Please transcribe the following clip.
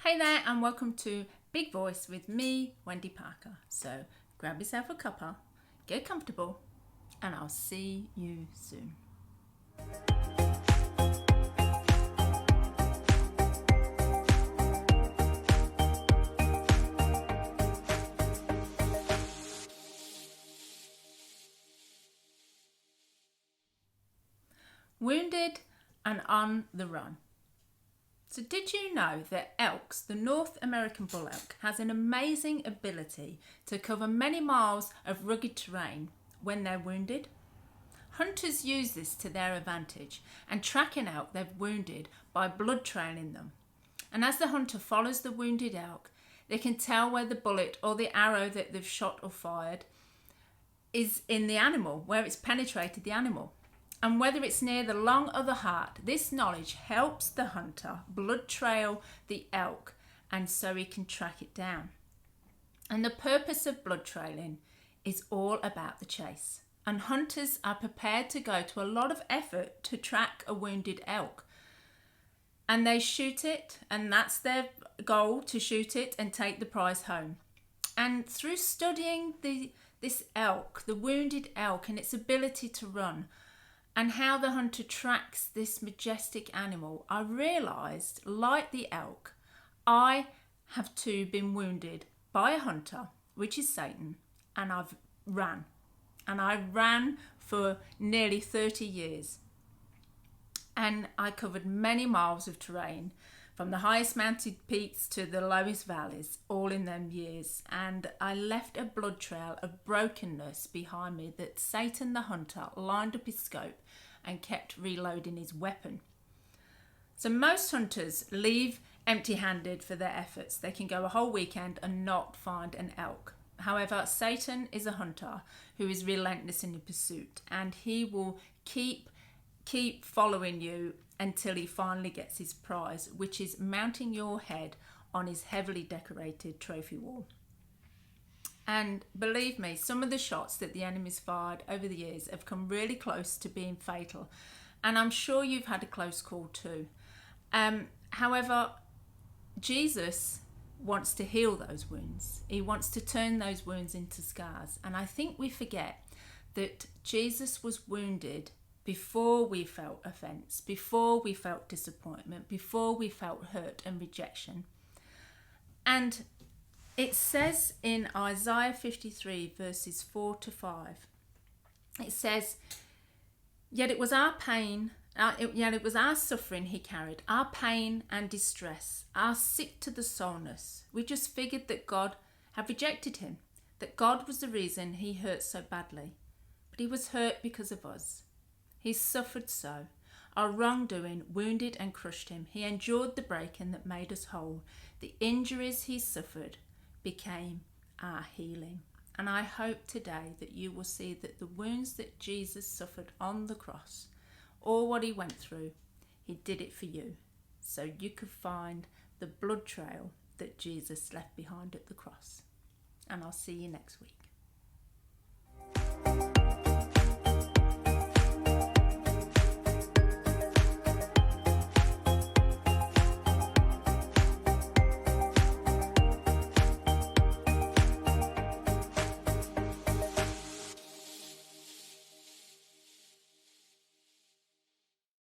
Hey there, and welcome to Big Voice with me, Wendy Parker. So grab yourself a cuppa, get comfortable, and I'll see you soon. Wounded and on the run. So did you know that elks, the North American bull elk, has an amazing ability to cover many miles of rugged terrain when they're wounded? Hunters use this to their advantage and track an elk they've wounded by blood trailing them. And as the hunter follows the wounded elk, they can tell where the bullet or the arrow that they've shot or fired is in the animal, where it's penetrated the animal. And whether it's near the lung or the heart, this knowledge helps the hunter blood trail the elk, and so he can track it down. And the purpose of blood trailing is all about the chase. And hunters are prepared to go to a lot of effort to track a wounded elk. And they shoot it, and that's their goal, to shoot it and take the prize home. And through studying this elk, the wounded elk, and its ability to run, and how the hunter tracks this majestic animal, I realised, like the elk, I have too been wounded by a hunter, which is Satan, and I've ran. And I ran for nearly 30 years. And I covered many miles of terrain, from the highest mounted peaks to the lowest valleys, all in them years. And I left a blood trail of brokenness behind me that Satan the hunter lined up his scope and kept reloading his weapon. So most hunters leave empty-handed for their efforts. They can go a whole weekend and not find an elk. However, Satan is a hunter who is relentless in his pursuit, and he will keep following you until he finally gets his prize, which is mounting your head on his heavily decorated trophy wall. And believe me, some of the shots that the enemy's fired over the years have come really close to being fatal. And I'm sure you've had a close call too. However, Jesus wants to heal those wounds. He wants to turn those wounds into scars. And I think we forget that Jesus was wounded before we felt offence, before we felt disappointment, before we felt hurt and rejection. And it says in Isaiah 53 verses 4 to 5, it says, yet it was our suffering he carried, our pain and distress, our sick to the soulness. We just figured that God had rejected him, that God was the reason he hurt so badly. But he was hurt because of us. He suffered so. Our wrongdoing wounded and crushed him. He endured the breaking that made us whole. The injuries he suffered became our healing. And I hope today that you will see that the wounds that Jesus suffered on the cross, all what he went through, he did it for you, so you could find the blood trail that Jesus left behind at the cross. And I'll see you next week.